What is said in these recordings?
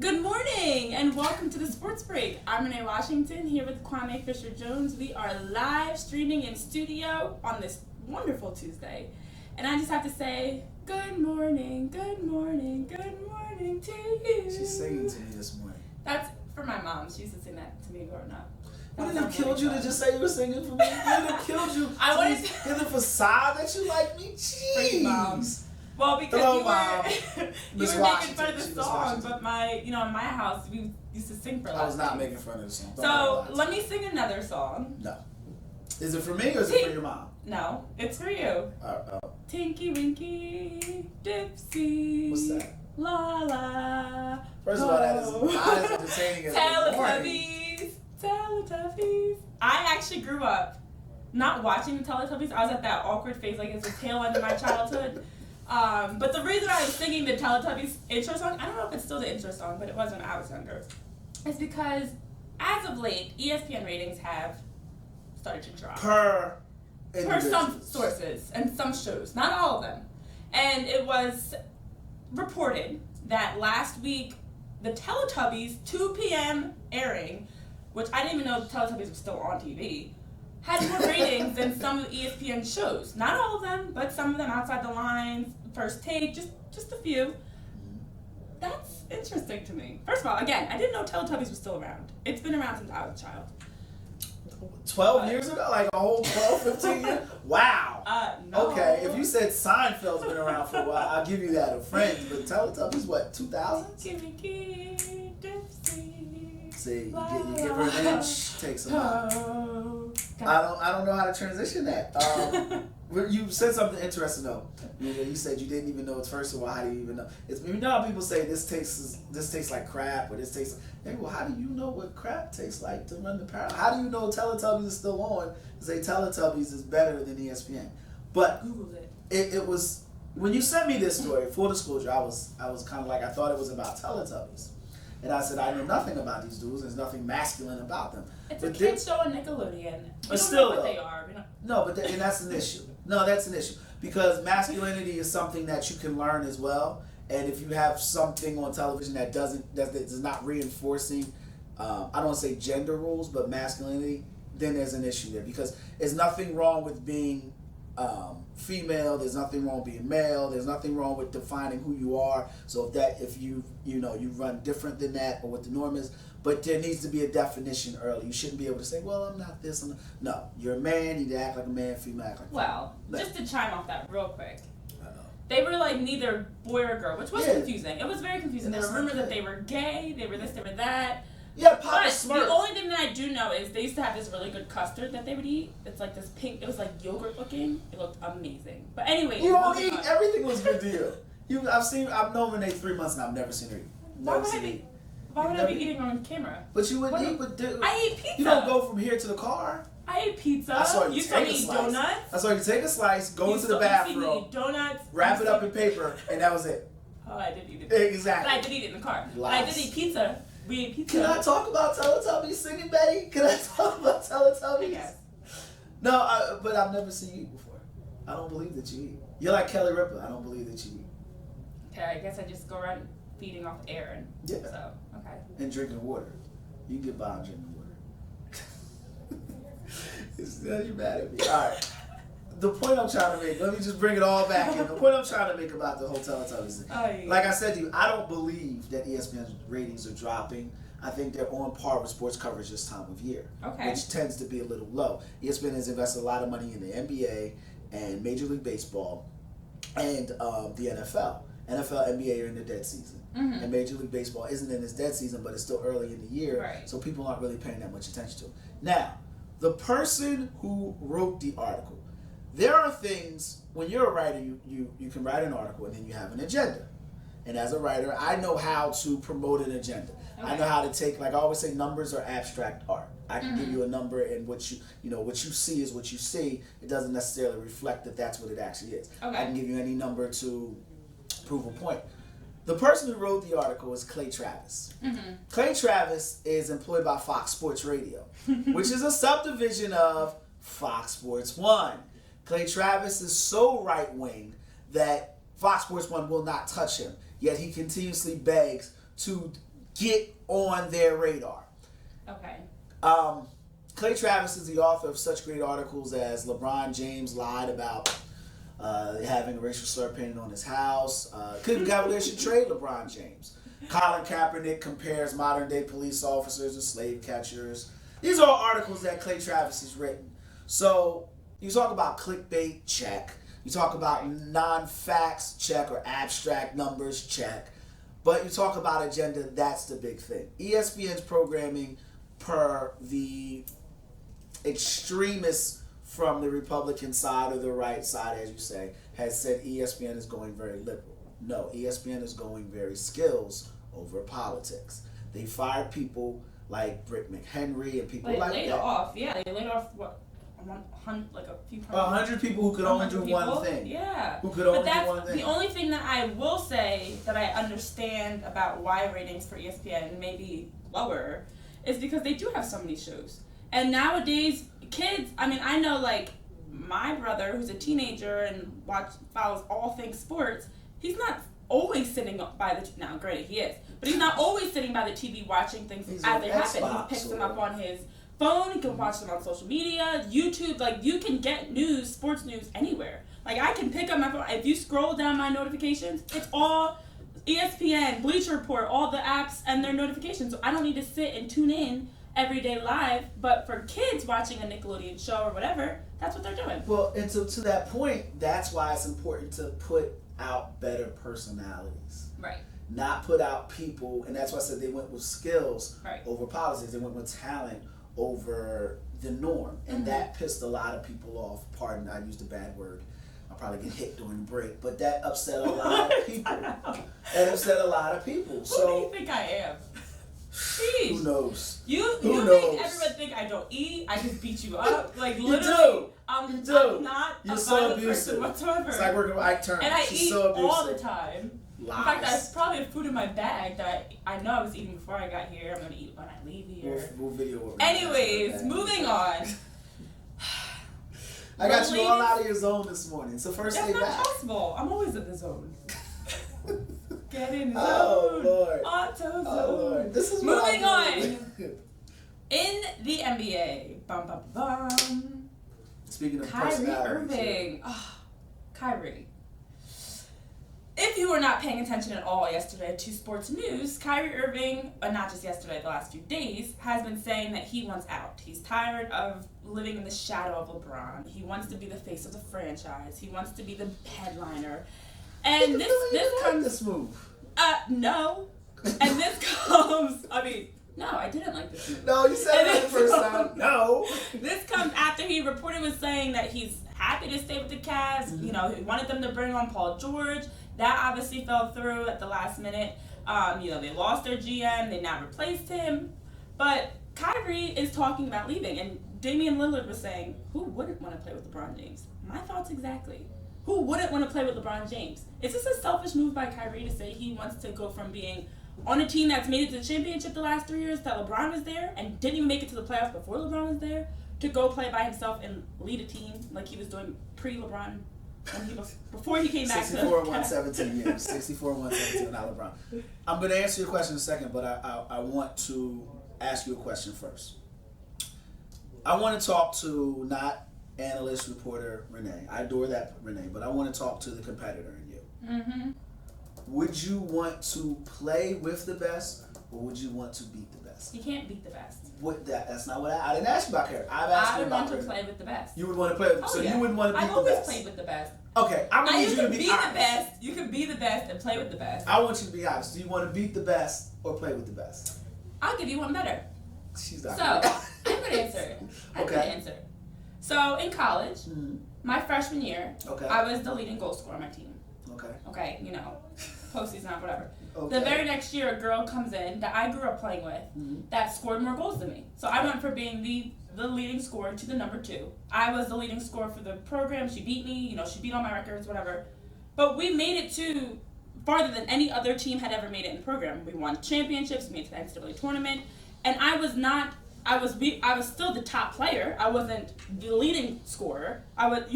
Good morning and welcome to the Sports Break. I'm Renee Washington here with Kwame Fisher-Jones. We are live streaming in studio on this wonderful Tuesday. And I just have to say, good morning, good morning, good morning to you. She's singing to me this morning. That's for my mom. She used to sing that to me growing up. Wouldn't it have killed you to just say you were singing for me? Wouldn't it have killed you I wanted to get the facade that you like me? Freaking mom. Jeez. Well, because Hello, you Mom. were Miss making Washington. fun of the She was song, Washington. but in my house we used to sing for a lot. I was not making fun of the song. So let me sing another song. No. Is it for me or is it for your mom? No, it's for you. Tinky Winkie, Dipsy. What's that? LaLa. First of all, that is not as entertaining as the morning. Teletubbies. I actually grew up not watching the Teletubbies. I was at that awkward phase, like it's the tail end of my childhood. But the reason I was singing the Teletubbies intro song, I don't know if it's still the intro song, but it was when I was younger, is because as of late, ESPN ratings have started to drop. Per some sources and some shows, not all of them. And it was reported that last week, the Teletubbies 2 p.m. airing, which I didn't even know the Teletubbies was still on TV, had more ratings than some of the ESPN shows. Not all of them, but some of them. Outside the Lines, First Take, just a few. That's interesting to me. First of all, again, I didn't know Teletubbies was still around. It's been around since I was a child. 12 years ago? Like a whole 12, 15 years? Wow. No. Okay, if you said Seinfeld's been around for a while, I'll give you that. Or Friends, but Teletubbies, what, 2000s? See, you give her an inch, takes a mile. I don't know how to transition that. You said something interesting though. You said you didn't even know it. First of all, how do you even know? You know how people say this tastes like crap, or this tastes. Hey, well, how do you know what crap tastes like to run the parallel? How do you know Teletubbies is still on? Say Teletubbies is better than ESPN, but Googled it. It was when you sent me this story. Full disclosure, I was kind of like I thought it was about Teletubbies. And I said, I know nothing about these dudes. There's nothing masculine about them. It's a kid's show on Nickelodeon. But still, know what they are. No, and that's an issue. No, that's an issue. Because masculinity is something that you can learn as well. And if you have something on television that is not reinforcing, I don't want to say gender rules, but masculinity, then there's an issue there. Because there's nothing wrong with being female, there's nothing wrong with being male, there's nothing wrong with defining who you are. So if you run different than that or what the norm is, but there needs to be a definition early. You shouldn't be able to say, well, I'm not this. No, you're a man, you need to act like a man, female act like a female. Well, just to chime off that real quick. I know. They were like neither boy or girl, which was confusing. It was very confusing. There were rumors that they were gay, they were this, they were that. Yeah, Papa but Smurf. The only thing that I do know is they used to have this really good custard that they would eat. It's like this pink, it was like yogurt looking. It looked amazing. But anyway. You don't eat, everything was good to you. I've known Renee 3 months and I've never seen her eat. Why would I be eating on camera? But you would eat, I ate pizza. You don't go from here to the car. I ate pizza. I saw you saw take me a eat slice. donuts. I saw you take a slice, go into the bathroom, you eat donuts, wrap it up in paper, and that was it. Oh, I did eat it. Exactly. But I did eat it in the car. But I did eat pizza. We ate pizza. Can I talk about Teletubbies singing, Betty? Can I talk about Teletubbies? Yes. No, but I've never seen you eat before. I don't believe that you eat. You're like Kelly Ripa. I don't believe that you eat. Okay, I guess I just go around feeding off air and so okay. And drinking water. You can get by on drinking water. You're mad at me. All right. The point I'm trying to make, let me just bring it all back in. The point I'm trying to make about the whole Teletubbies thing. Like I said to you, I don't believe that ESPN's ratings are dropping. I think they're on par with sports coverage this time of year, which tends to be a little low. ESPN has invested a lot of money in the NBA and Major League Baseball and the NFL. NFL, NBA are in their dead season. Mm-hmm. And Major League Baseball isn't in its dead season, but it's still early in the year, so people aren't really paying that much attention to it. Now, the person who wrote the article, there are things, when you're a writer, you can write an article and then you have an agenda. And as a writer, I know how to promote an agenda. Okay. I know how to take, like I always say, numbers are abstract art. I can give you a number and what you see is what you see. It doesn't necessarily reflect that that's what it actually is. Okay. I can give you any number to prove a point. The person who wrote the article is Clay Travis. Mm-hmm. Clay Travis is employed by Fox Sports Radio, which is a subdivision of Fox Sports 1. Clay Travis is so right-wing that Fox Sports 1 will not touch him, yet he continuously begs to get on their radar. Okay. Clay Travis is the author of such great articles as LeBron James lied about having a racial slur painted on his house. Cleveland Cavaliers should trade LeBron James. Colin Kaepernick compares modern day police officers to slave catchers. These are all articles that Clay Travis has written. So you talk about clickbait, check. You talk about non-facts, check, or abstract numbers, check. But you talk about agenda, that's the big thing. ESPN's programming, per the extremists from the Republican side or the right side, as you say, has said ESPN is going very liberal. No, ESPN is going very skills over politics. They fired people like Britt McHenry and people like that. They laid off, they laid off, what, like a few hundred. 100 people who could only do one thing. Yeah. Who could only do one thing. The only thing that I will say that I understand about why ratings for ESPN may be lower is because they do have so many shows. And nowadays, kids, I mean, I know, like, my brother, who's a teenager and follows all things sports, he's not always sitting by the now granted he is, but he's not always sitting by the TV watching things as they happen. He picks them up on his phone, he can watch them on social media, YouTube, like you can get news, sports news anywhere. Like I can pick up my phone, if you scroll down my notifications, it's all ESPN, Bleacher Report, all the apps and their notifications. So I don't need to sit and tune in every day live, but for kids watching a Nickelodeon show or whatever, that's what they're doing. Well, and to that point, that's why it's important to put out better personalities. Right. Not put out people, and that's why I said they went with skills over politics. They went with talent over the norm. And that pissed a lot of people off. Pardon, I used a bad word. I'll probably get hit during the break. But that upset a lot of people. That upset a lot of people. Who do you think I am? Jeez. Who knows? You make everyone think I don't eat, I just beat you up. Like literally, I'm not You're a so violent abusive. person whatsoever. It's like working with Ike Turner. And I She's eat so abusive. all the time. Lies. In fact, I probably have food in my bag that I know I was eating before I got here. I'm going to eat when I leave here. We'll video it. Anyways, moving on. I got you all out of your zone this morning. It's the first day back. That's not possible. I'm always in the zone. Get in the zone. Lord. Auto zone. Oh, Lord. This is moving on. In the NBA, bum bum bum. Speaking of Kyrie Irving. Oh, Kyrie. If you were not paying attention at all yesterday to sports news, Kyrie Irving, not just yesterday, the last few days, has been saying that he wants out. He's tired of living in the shadow of LeBron. He wants to be the face of the franchise. He wants to be the headliner. And this comes... this move. No. And this comes... I mean... No, I didn't like this move. No, you said it the first time. No. This comes after he reported was saying that he's happy to stay with the Cavs. Mm-hmm. You know, he wanted them to bring on Paul George. That obviously fell through at the last minute. You know, they lost their GM. They now replaced him. But Kyrie is talking about leaving. And Damian Lillard was saying, who wouldn't want to play with LeBron James? My thoughts exactly. Who wouldn't want to play with LeBron James? Is this a selfish move by Kyrie to say he wants to go from being on a team that's made it to the championship the last 3 years that LeBron was there and didn't even make it to the playoffs before LeBron was there, to go play by himself and lead a team like he was doing pre-LeBron before he came back 64 and 117 years. 64 and 117 without LeBron. I'm going to answer your question in a second, but I want to ask you a question first. I want to talk to not analyst, reporter Renee. I adore that Renee, but I want to talk to the competitor in you. Mm-hmm. Would you want to play with the best, or would you want to beat the best? You can't beat the best. That's not what I didn't ask you about Kyrie. I would want to play with the best. You would want to play with you wouldn't want to beat the best. I've always played with the best. Okay, I'm going to need you to be honest. The best. You can be the best and play with the best. I want you to be honest. Do you want to beat the best or play with the best? I'll give you one better. She's not. So, I'm going to answer. I'm going to answer. So, in college, my freshman year, I was the leading goal scorer on my team. Okay, you know, postseason, whatever. Okay. The very next year, a girl comes in that I grew up playing with that scored more goals than me. So I went from being the leading scorer to the number 2. I was the leading scorer for the program. She beat me. You know, she beat all my records, whatever. But we made it to farther than any other team had ever made it in the program. We won championships. We made it to the NCAA tournament. And I was still the top player. I wasn't the leading scorer. But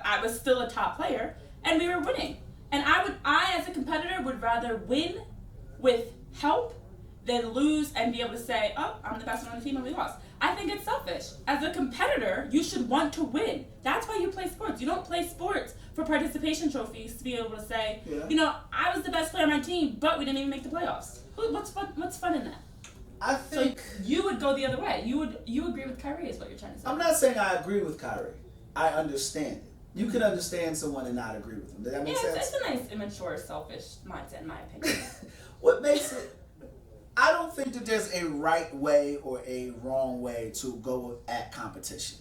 I was still a top player. And we were winning. And I as a competitor would rather win with help then lose and be able to say, oh, I'm the best one on the team and we lost. I think it's selfish. As a competitor, you should want to win. That's why you play sports. You don't play sports for participation trophies to be able to say, I was the best player on my team, but we didn't even make the playoffs. What's fun in that? I think so you would go the other way. You agree with Kyrie is what you're trying to say. I'm not saying I agree with Kyrie. I understand it. You can understand someone and not agree with them. Does that make sense? It's a nice, immature, selfish mindset in my opinion. What makes it... I don't think that there's a right way or a wrong way to go at competition.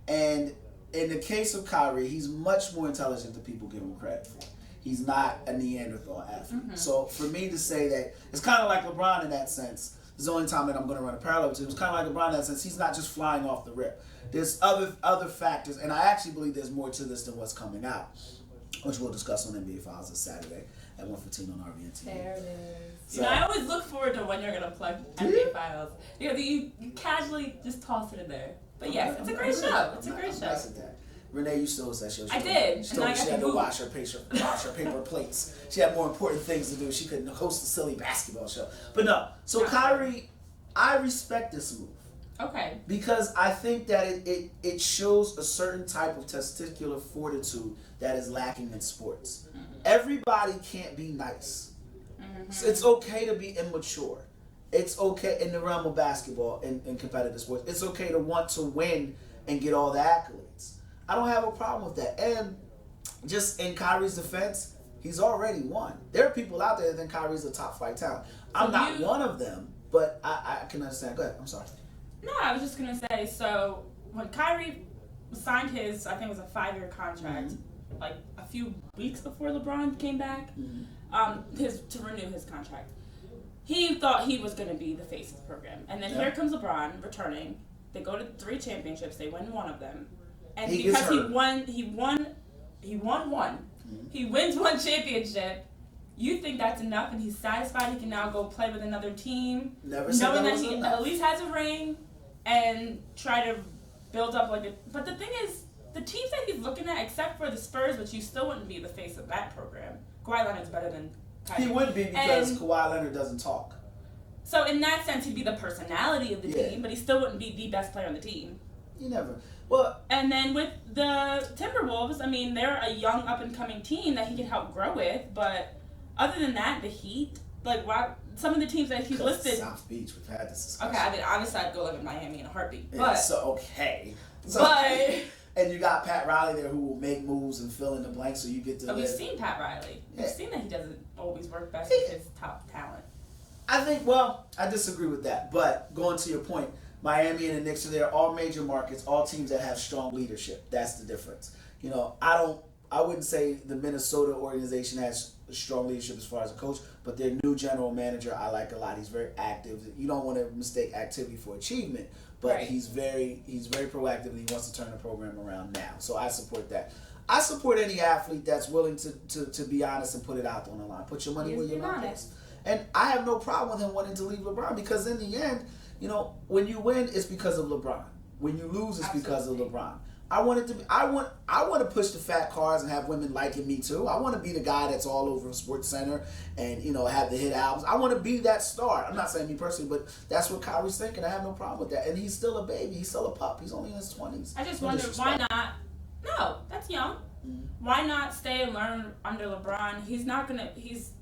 And in the case of Kyrie, he's much more intelligent than people give him credit for. He's not a Neanderthal athlete. Mm-hmm. So for me to say that, it's kind of like LeBron in that sense. It's the only time that I'm going to run a parallel to. It's kind of like LeBron in that sense. He's not just flying off the rip. There's other factors, and I actually believe there's more to this than what's coming out, which we'll discuss on NBA Files this Saturday at 1:15 on RVN TV. There it is. So, I always look forward to when you're going to plug NBA Files. You casually just toss it in there. But yes, it's a great show. It's a great show. Renee used to host that show. I did. She told me she had to wash her paper plates. She had more important things to do. She couldn't host a silly basketball show. But no. So Kyrie, I respect this move. Okay. Because I think that it shows a certain type of testicular fortitude that is lacking in sports. Mm-hmm. Everybody can't be nice. Mm-hmm. So it's okay to be immature. It's okay in the realm of basketball and competitive sports. It's okay to want to win and get all the accolades. I don't have a problem with that. And just in Kyrie's defense, he's already won. There are people out there that think Kyrie's a top flight talent. I'm not one of them, but I can understand. Go ahead. I'm sorry. No, I was just going to say, so when Kyrie signed his, I think it was a 5-year contract, like a few weeks before LeBron came back, to renew his contract, he thought he was going to be the face of the program. And then here comes LeBron returning. They go to 3 championships. They win one of them. And because he won one. He wins one championship. You think that's enough and he's satisfied he can now go play with another team, knowing that he at least has a ring, and try to build up like a... But the thing is, the teams that he's looking at, except for the Spurs, which you still wouldn't be the face of that program. Kawhi Leonard's better than Kyrie. He would be because Kawhi Leonard doesn't talk. So in that sense, he'd be the personality of the team, but he still wouldn't be the best player on the team. You never... Well, and then with the Timberwolves, I mean, they're a young up-and-coming team that he can help grow with, but other than that, the Heat, like, why, some of the teams that he's listed... South Beach, we've had this discussion. Okay, I mean, obviously I'd go live in Miami in a heartbeat, but... And you got Pat Riley there who will make moves and fill in the blanks so you get to... We've seen Pat Riley. We've seen that he doesn't always work best with his top talent. I think, I disagree with that, but going to your point... Miami and the Knicks are there, all major markets, all teams that have strong leadership. That's the difference. I wouldn't say the Minnesota organization has strong leadership as far as a coach, but their new general manager I like a lot. He's very active. You don't want to mistake activity for achievement, but he's very proactive and he wants to turn the program around now. So I support that. I support any athlete that's willing to be honest and put it out on the line. Put your money where your mouth is. And I have no problem with him wanting to leave LeBron because in the end, when you win, it's because of LeBron. When you lose, it's because of LeBron. I want to push the fat cars and have women liking me too. I want to be the guy that's all over SportsCenter and have the hit albums. I want to be that star. I'm not saying me personally, but that's what Kyrie's thinking. I have no problem with that. And he's still a baby. He's still a pup. He's only in his 20s. I just wonder why not. No, that's young. Mm-hmm. Why not stay and learn under LeBron? He's not gonna. He's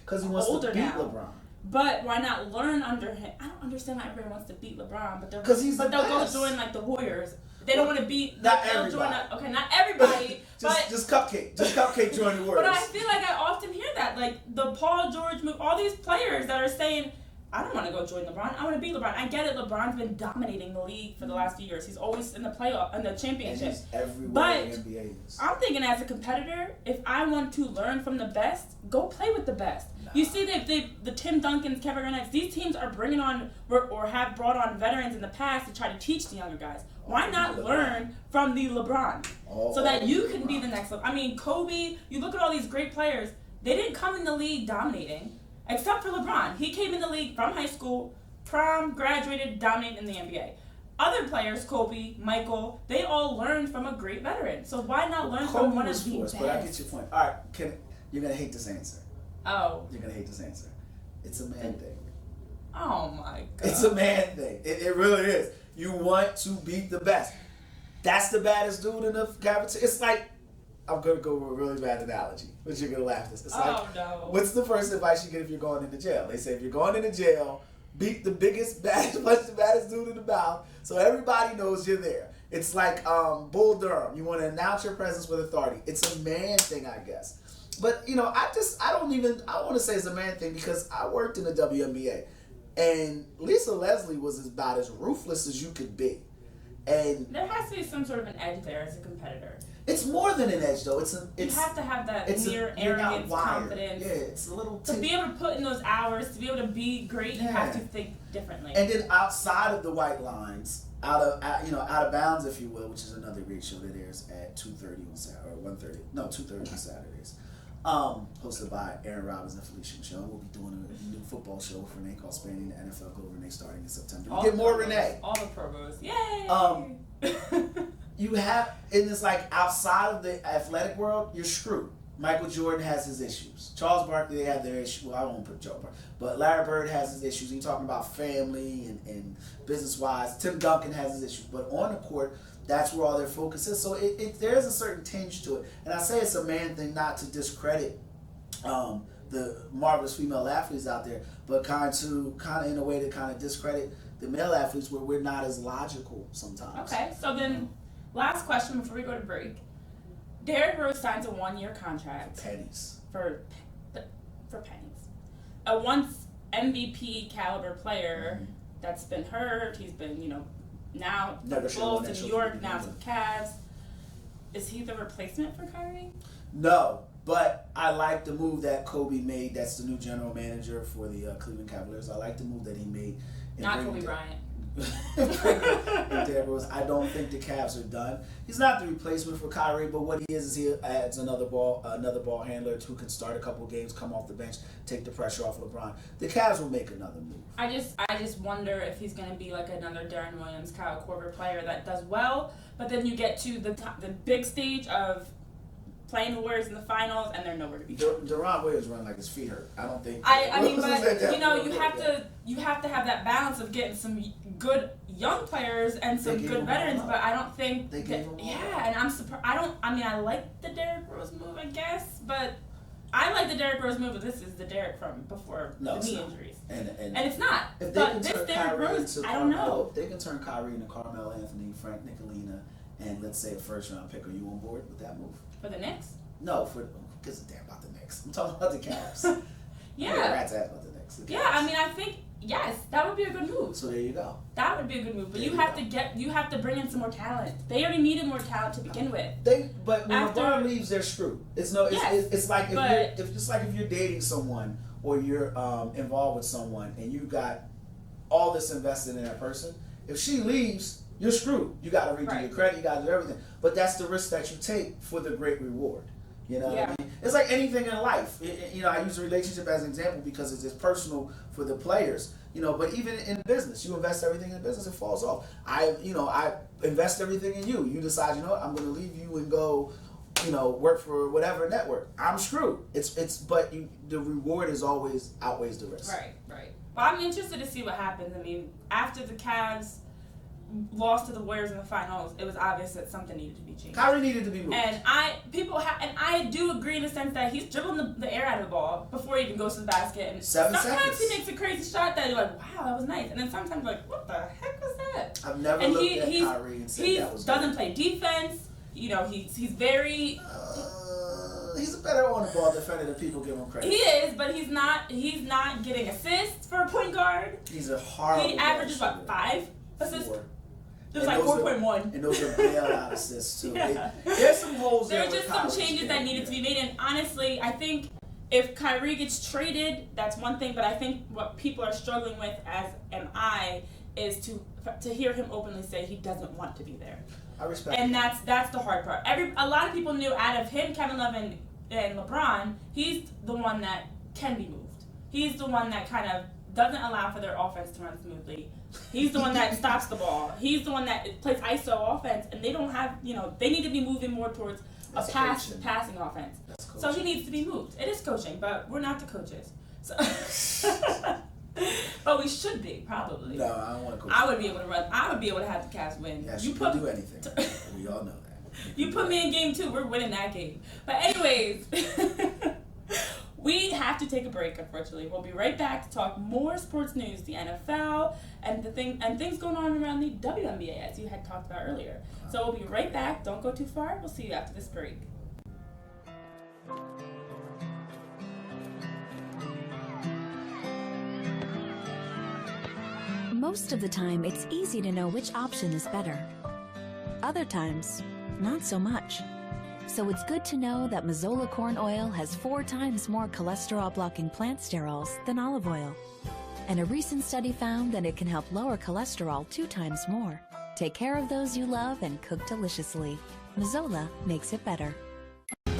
because he wants to beat LeBron. But why not learn under him? I don't understand why everyone wants to beat LeBron, but they'll go join like the Warriors. They don't want to beat. Not everybody. Not everybody. just Cupcake. Just Cupcake join the Warriors. But I feel like I often hear that, like the Paul George move. All these players that are saying, "I don't want to go join LeBron. I want to beat LeBron." I get it. LeBron's been dominating the league for the last few years. He's always in the playoff and the championship. And he's everywhere in the NBA is. I'm thinking as a competitor, if I want to learn from the best, go play with the best. You see the Tim Duncans, Kevin Garnett's, these teams are bringing on or have brought on veterans in the past to try to teach the younger guys. Why not learn from the LeBron so that you can be the next level? I mean, Kobe, you look at all these great players, they didn't come in the league dominating, except for LeBron. He came in the league from high school, prom, graduated, dominated in the NBA. Other players, Kobe, Michael, they all learned from a great veteran. So why not learn from one of the best? But I get your point. All right, you're going to hate this answer. Oh. You're going to hate this answer. It's a man thing. Oh my God. It's a man thing. It really is. You want to beat the best. That's the baddest dude in the cafeteria. It's like, I'm going to go with a really bad analogy, but you're going to laugh at this. It's like, no. What's the first advice you get if you're going into jail? They say if you're going into jail, beat the biggest, baddest, punch the baddest dude in the mouth so everybody knows you're there. It's like Bull Durham. You want to announce your presence with authority. It's a man thing, I guess. But, I want to say it's a man thing because I worked in the WNBA. And Lisa Leslie was about as ruthless as you could be. And there has to be some sort of an edge there as a competitor. It's more than an edge, though. You have to have that mere arrogance, confidence. Yeah, it's a little. To be able to put in those hours, to be able to be great, you have to think differently. And then outside of the white lines, out of bounds, if you will, which is another great show that airs at 2:30 on Saturday or 1:30. No, 2:30 on Saturdays. Hosted by Aaron Robbins and Felicia Michelle. We'll be doing a new football show with Renee called Spanning the NFL Go Renee starting in September. You get more Renee. All the promos. Yay! You have, and it's like outside of the athletic world, you're screwed. Michael Jordan has his issues. Charles Barkley, they have their issues. Well, I won't put Charles Barkley, but Larry Bird has his issues. You're talking about family and business-wise. Tim Duncan has his issues. But on the court, that's where all their focus is. So there is a certain tinge to it. And I say it's a man thing not to discredit the marvelous female athletes out there, but kind of in a way to kind of discredit the male athletes where we're not as logical sometimes. Okay, so then last question before we go to break. Derrick Rose signs a 1-year contract. Pennies. For pennies. A once MVP caliber player that's been hurt. He's been, now the Bulls in New York, now to the Cavs. Is he the replacement for Kyrie? No, but I like the move that Kobe made. That's the new general manager for the Cleveland Cavaliers. I like the move that he made. Not Kobe Bryant. I don't think the Cavs are done. He's not the replacement for Kyrie, but what he is he adds another ball handler who can start a couple games, come off the bench, take the pressure off LeBron. The Cavs will make another move. I just wonder if he's going to be like another Darren Williams, Kyle Korver player that does well, but then you get to the big stage of playing the Warriors in the finals, and they're nowhere to be found. Deron Williams run like his feet hurt. I don't think. You have to have that balance of getting some good young players and some good veterans, but I don't think they gave them all. Yeah, and I'm surprised. I like the Derrick Rose move, I guess, but I like the Derrick Rose move, but this is the Derrick from before the knee injuries. And it's not. If but this Derrick Rose, I don't know. If they can turn Kyrie into Carmelo Anthony, Frank Nicolina, and let's say a first-round pick, are you on board with that move? For the Knicks? No, because it's damn about the Knicks. I'm talking about the Cavs. Yeah. Rat's ass about the Knicks. I think yes, that would be a good move. So there you go. That would be a good move, but you have to bring in some more talent. They already needed more talent to begin with. But when LeBron leaves, they're screwed. It's like if you're dating someone or you're involved with someone and you got all this invested in that person. If she leaves, you're screwed. You got to redo your credit. You got to do everything. But that's the risk that you take for the great reward. You know what I mean? It's like anything in life. I use a relationship as an example because it's just personal for the players. But even in business, you invest everything in business, it falls off. I invest everything in you. You decide, I'm going to leave you and go, work for whatever network. I'm screwed. But the reward is always outweighs the risk. Right. But I'm interested to see what happens. I mean, after the Cavs lost to the Warriors in the finals, it was obvious that something needed to be changed. Kyrie needed to be moved. And I do agree in the sense that he's dribbling the air out of the ball before he even goes to the basket. And 7 seconds. Sometimes he makes a crazy shot that you're like, wow, that was nice. And then sometimes you're like, what the heck was that? I've never looked at Kyrie and said that was doesn't play defense. He's very... He's a better on-the-ball defender than people give him credit. He is, but he's not getting assists for a point guard. He's a horrible... He averages, 5 assists? 4. There's like 4.1. And those are bailout assists, too. Yeah. There's some holes there. There's just some changes that needed to be made. And honestly, I think if Kyrie gets traded, that's one thing. But I think what people are struggling with, as am I, is to hear him openly say he doesn't want to be there. I respect and that's the hard part. A lot of people knew out of him, Kevin Love, and LeBron, he's the one that can be moved. He's the one that kind of doesn't allow for their offense to run smoothly. He's the one that stops the ball. He's the one that plays ISO offense, and they don't have, they need to be moving more towards a passing offense. So he needs to be moved. It is coaching, but we're not the coaches. So But we should be, probably. No, I don't want to coach. I would be able to run. I would be able to have the Cavs win. Yeah, you can do anything. We all know that. You put me in game 2, we're winning that game. But anyways, we have to take a break, unfortunately. We'll be right back to talk more sports news, the NFL, and things going on around the WNBA, as you had talked about earlier. So we'll be right back. Don't go too far. We'll see you after this break. Most of the time, it's easy to know which option is better. Other times, not so much. So it's good to know that Mazola corn oil has 4 times more cholesterol-blocking plant sterols than olive oil. And a recent study found that it can help lower cholesterol 2 times more. Take care of those you love and cook deliciously. Mazola makes it better.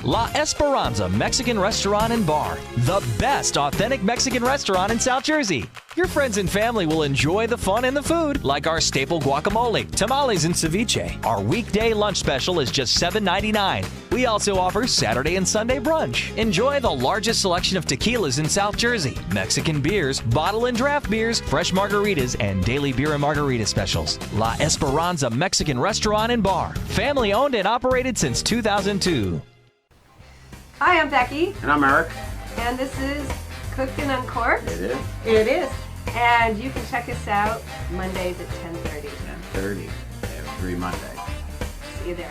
La Esperanza Mexican Restaurant and Bar, the best authentic Mexican restaurant in South Jersey. Your friends and family will enjoy the fun and the food, like our staple guacamole, tamales, and ceviche. Our weekday lunch special is just $7.99. We also offer Saturday and Sunday brunch. Enjoy the largest selection of tequilas in South Jersey, Mexican beers, bottle and draft beers, fresh margaritas, and daily beer and margarita specials. La Esperanza Mexican Restaurant and Bar, family owned and operated since 2002. Hi, I'm Becky. And I'm Eric. And this is Cooking Uncorked. It is. It is. And you can check us out Mondays at 10:30. 10:30 every Monday. See you there.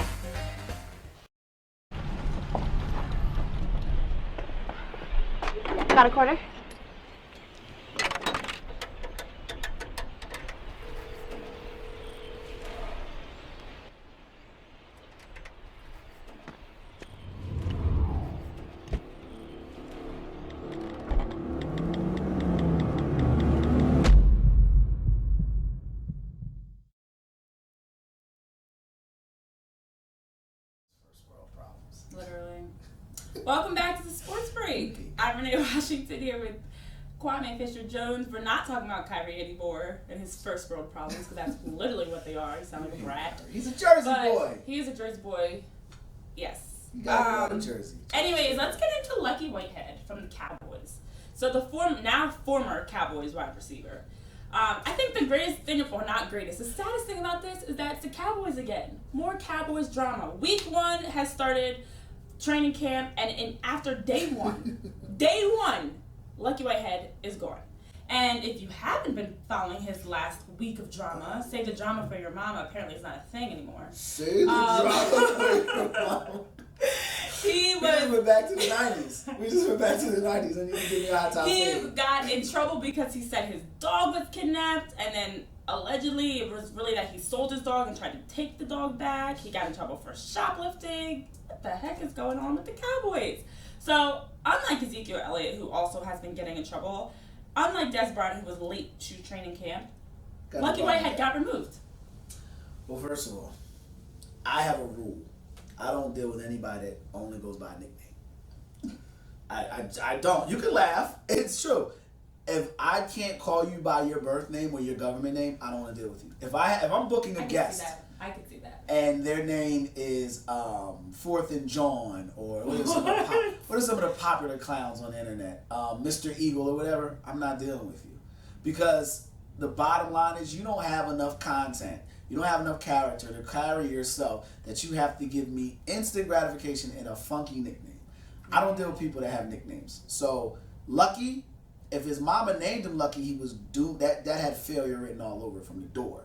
Got a quarter? Literally. Welcome back to the Sports Break. I'm Renee Washington here with Kwame Fisher-Jones. We're not talking about Kyrie anymore and his first world problems, because that's literally what they are. You sound like a brat. He's a Jersey boy. He is a Jersey boy. Yes. You got a Jersey. Anyways, let's get into Lucky Whitehead from the Cowboys. So the former Cowboys wide receiver. I think the greatest thing, or not greatest, the saddest thing about this is that it's the Cowboys again. More Cowboys drama. Week 1 has started training camp, and after day one, Lucky Whitehead is gone. And if you haven't been following his last week of drama, save the drama for your mama. Apparently it's not a thing anymore. Save the drama for your mama. We just went back to the 90s. We just went back to the 90s, and you can give me a hot time. He got in trouble because he said his dog was kidnapped, and then allegedly it was really that he sold his dog and tried to take the dog back. He got in trouble for shoplifting. What the heck is going on with the Cowboys? So, unlike Ezekiel Elliott, who also has been getting in trouble, unlike Des Bryant, who was late to training camp, Lucky Whitehead got removed. Well, first of all, I have a rule. I don't deal with anybody that only goes by a nickname. I don't. You can laugh. It's true. If I can't call you by your birth name or your government name, I don't want to deal with you. If I'm booking a guest, I can see that. And their name is Fourth and John, or what are some of the popular clowns on the internet, Mr. Eagle or whatever, I'm not dealing with you, because the bottom line is you don't have enough content. You don't have enough character to carry yourself that you have to give me instant gratification in a funky nickname. I don't deal with people that have nicknames. So Lucky, if his mama named him Lucky, he was doomed. That had failure written all over it from the door.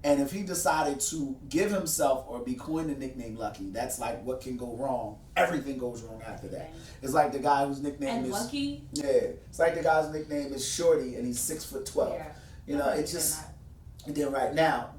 And if he decided to give himself or be coined the nickname Lucky, that's like what can go wrong. Everything goes wrong after that. It's like the guy whose nickname is Lucky. Yeah, it's like the guy's nickname is Shorty and he's 6'12". Yeah. You know, it just. And then right now,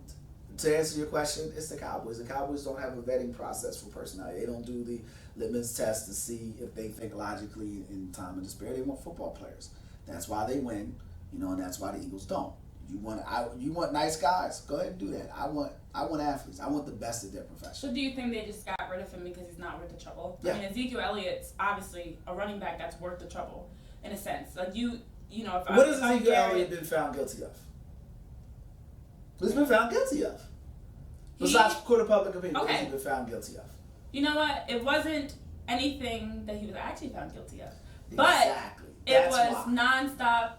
to answer your question, it's the Cowboys. The Cowboys don't have a vetting process for personality. They don't do the litmus test to see if they think logically in time and despair. They want football players. That's why they win, and that's why the Eagles don't. You want nice guys? Go ahead and do that. I want athletes. I want the best at their profession. So do you think they just got rid of him because he's not worth the trouble? Yeah. I mean, Ezekiel Elliott's obviously a running back that's worth the trouble, in a sense. Like what has Ezekiel Elliott been found guilty of? What's been found guilty of? Besides court of public opinion, what has he been found guilty of? You know what? It wasn't anything that he was actually found guilty of. But it was nonstop.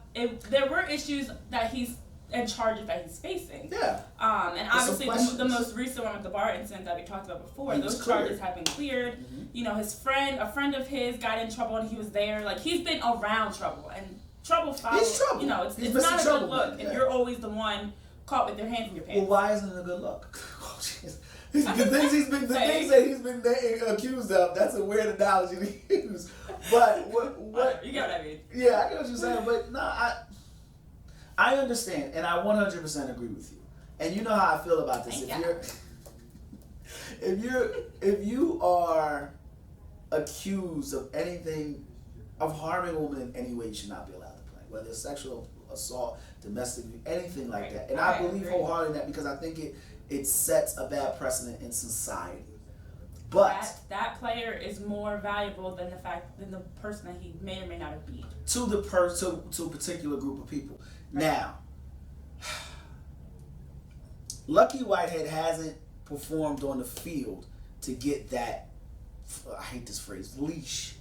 There were issues that he's in charge of that he's facing. Yeah. And obviously the most recent one with the bar incident that we talked about before, those charges have been cleared. Mm-hmm. You know, a friend of his got in trouble and he was there. Like, he's been around trouble, and trouble follows. He's trouble. You know, it's not a good look if you're always the one caught with your hands in your pants. Well, why isn't it a good look? Oh, jeez. The things that he's been accused of, that's a weird analogy to use. But what you get what I mean? Yeah, I get what you're saying, but no, I understand, and I 100% agree with you. And you know how I feel about this. If you are accused of anything, of harming a woman in any way, you should not be allowed to play. Whether it's sexual assault, domestic, anything like that. And I believe wholeheartedly in that, because I think it sets a bad precedent in society. But that player is more valuable than the person that he may or may not have beat. To a particular group of people. Right. Now, Lucky Whitehead hasn't performed on the field to get that, I hate this phrase, leash.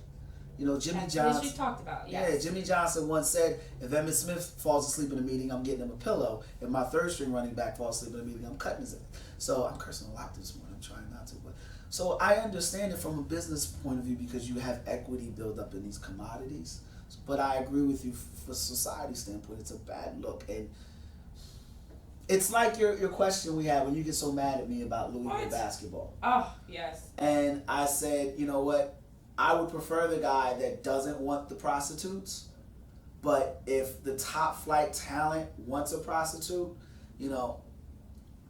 You know, Jimmy Johnson. Leash we talked about, yes. Yeah, Jimmy Johnson once said, if Emmitt Smith falls asleep in a meeting, I'm getting him a pillow. If my third string running back falls asleep in a meeting, I'm cutting his head. So I'm cursing a lot this morning. I'm trying not to. But so I understand it from a business point of view, because you have equity built up in these commodities. But I agree with you, for society standpoint, it's a bad look. And it's like your question we had when you get so mad at me about Louisville basketball. Oh, yes. And I said, you know what? I would prefer the guy that doesn't want the prostitutes, but if the top flight talent wants a prostitute, you know,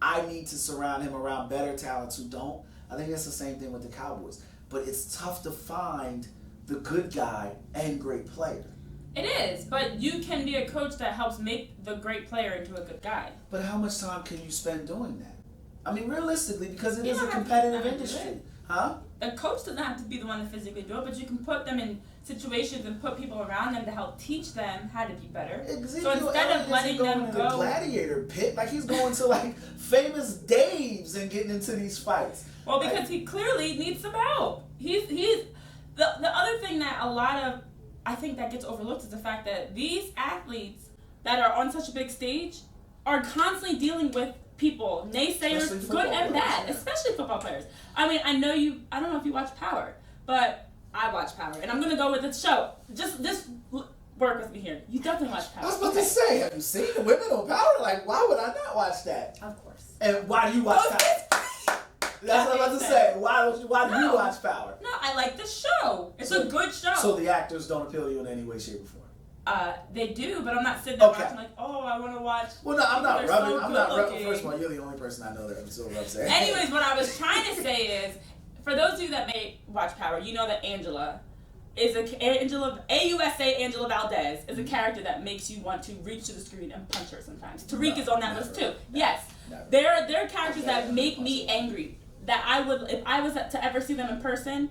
I need to surround him around better talents who don't. I think that's the same thing with the Cowboys. But it's tough to find the good guy and great player. It is, but you can be a coach that helps make the great player into a good guy. But how much time can you spend doing that? I mean, realistically, because it is a competitive industry. Huh? The coach doesn't have to be the one to physically do it, but you can put them in situations and put people around them to help teach them how to be better. Exactly. So instead of letting them go, to a gladiator pit, like he's going to like famous Dave's and getting into these fights. Well, because he clearly needs some help. He's the other thing that a lot of, I think, that gets overlooked is the fact that these athletes that are on such a big stage are constantly dealing with people, naysayers, good and bad, especially football players. I mean, I don't know if you watch Power, but I watch Power, and I'm going to go with the show. Just work with me here. You definitely watch Power. I was about to say, have you seen the women on Power? Like, why would I not watch that? Of course. And why do you watch Power? That's what I was about to say. Why do you watch Power? No, I like the show. It's a good show. So the actors don't appeal to you in any way, shape, or form? They do, but I'm not sitting there watching like, oh, I want to watch. Well, no, I'm not rubbing. I'm not rubbing. First of all, you're the only person I know that I'm still rubbing. Anyways, what I was trying to say is, for those of you that may watch Power, you know that Angela Angela Valdez is a character that makes you want to reach to the screen and punch her sometimes. Tariq is on that list too. Yes, there are characters that make me angry. That I would, if I was to ever see them in person,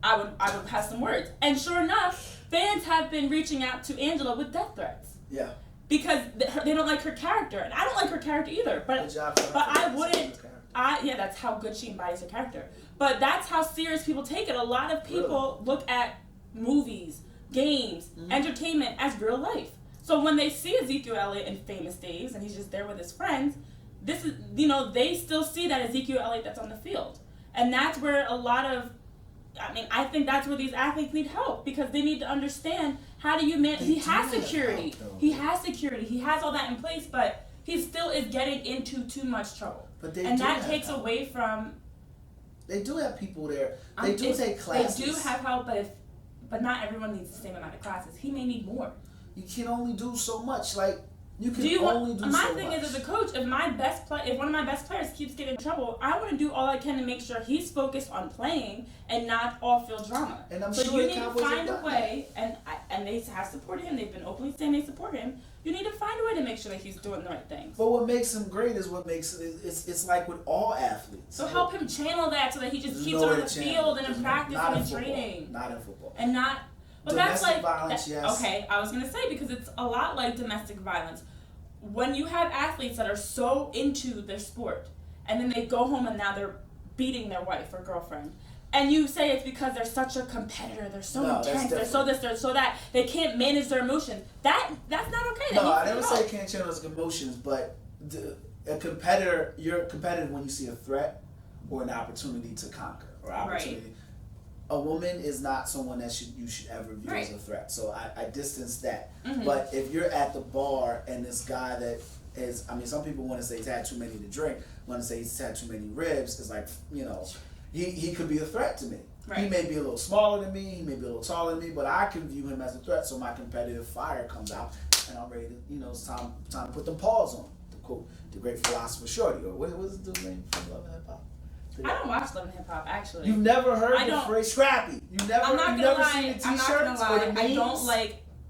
I would have some words. And sure enough, fans have been reaching out to Angela with death threats. Yeah. Because they don't like her character, and I don't like her character either. But I wouldn't. That's how good she embodies her character. But that's how serious people take it. A lot of people look at movies, games, entertainment as real life. So when they see Ezekiel Elliott in Famous Days, and he's just there with his friends, this is, they still see that Ezekiel Elliott that's on the field. And that's where I think that's where these athletes need help, because they need to understand how do you manage. He has security. He has all that in place, but he still is getting into too much trouble. And that takes away from. They do have people there. They do take classes. They do have help, but not everyone needs the same amount of classes. He may need more. You can only do so much. Like, you can only do so much. My thing is, as a coach, if one of my best players keeps getting in trouble, I want to do all I can to make sure he's focused on playing and not off-field drama. And I'm so sure you need to find a way, and they have supported him. They've been openly saying they support him. You need to find a way to make sure that he's doing the right things. But what makes him great is it's like with all athletes. So help him channel that so that he just keeps on the field and in practice and in training. Not in football. And not. But domestic violence, yes. Okay, I was gonna say, because it's a lot like domestic violence. When you have athletes that are so into their sport, and then they go home and now they're beating their wife or girlfriend, and you say it's because they're such a competitor, they're so intense, they're so this, they're so that, they can't manage their emotions. That's not okay. No, I never say can't channel his emotions, but a competitor, you're competitive when you see a threat or an opportunity to conquer or opportunity. Right. A woman is not someone that you should ever view as a threat. So I distance that. Mm-hmm. But if you're at the bar and this guy that is, I mean, some people want to say he's had too many to drink, want to say he's had too many ribs, it's like, you know, he could be a threat to me. Right. He may be a little smaller than me, he may be a little taller than me, but I can view him as a threat, so my competitive fire comes out and I'm ready to, you know, it's time to put them paws on. To quote the great philosopher Shorty, or what was the dude's name from Love and Hip Hop? I don't watch Love and Hip Hop, actually. You've never heard the phrase Scrappy. I'm not gonna lie.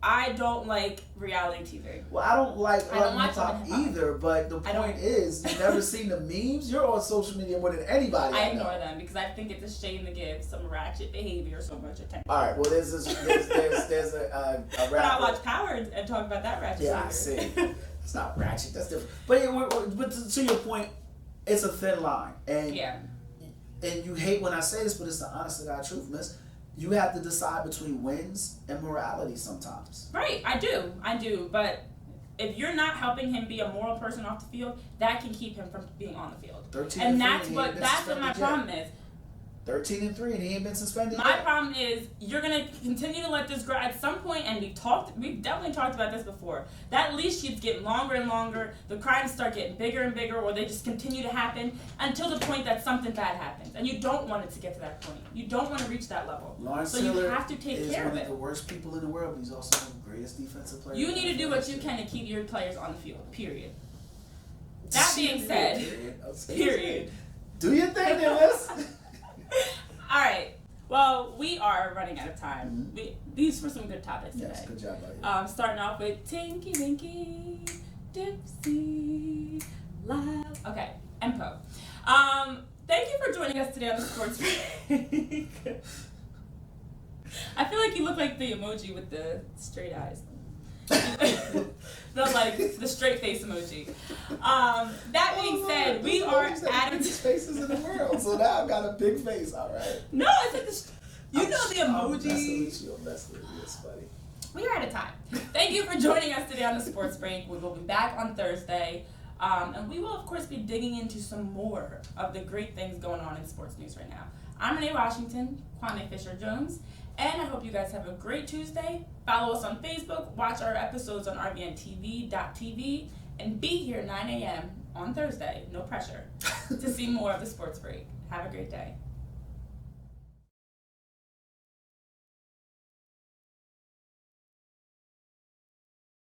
I don't like reality TV. Well, I don't like Love and Hip Hop either, but the point is, you've never seen the memes? You're on social media more than anybody. I ignore them because I think it's a shame to give some ratchet behavior so much attention. Alright, well there's a rapper. But I watch Power and talk about that ratchet behavior. Yeah, I see. It's not ratchet, that's different. But to your point, it's a thin line. And you hate when I say this, but it's the honest to God truth, miss. You have to decide between wins and morality sometimes. Right, I do. But if you're not helping him be a moral person off the field, that can keep him from being on the field. 13 and that's what my problem is. 13-3 and he ain't been suspended My yet. problem is you're gonna continue to let this grow. At some point, and we've definitely talked about this before, that leash keeps getting longer and longer, the crimes start getting bigger and bigger, or they just continue to happen until the point that something bad happens. And you don't want it to get to that point. You don't want to reach that level. Lawrence so Taylor you have to take care of it. He's one of the worst people in the world, but he's also one of the greatest defensive players. You need to do what you can to keep your players on the field, period. That being said, period. Do your thing, Dennis. All right. Well, we are running out of time. Mm-hmm. These were some good topics today. Yes, good job, buddy. Starting off with Tinky Winkie, Dipsy, LaLa. Okay, and Poe. Thank you for joining us today on the Sports Break. I feel like you look like the emoji with the straight eyes. the straight face emoji. That being said, we are at biggest faces in the world. So now I've got a big face. All right. No, it's like the emoji. I'm messing with you. It's funny. We are out of time. Thank you for joining us today on the Sports Break. We will be back on Thursday, and we will of course be digging into some more of the great things going on in sports news right now. I'm Renee Washington, Kwame Fisher-Jones. And I hope you guys have a great Tuesday. Follow us on Facebook, watch our episodes on rvntv.tv, and be here 9 a.m. on Thursday, no pressure, to see more of the Sports Break. Have a great day.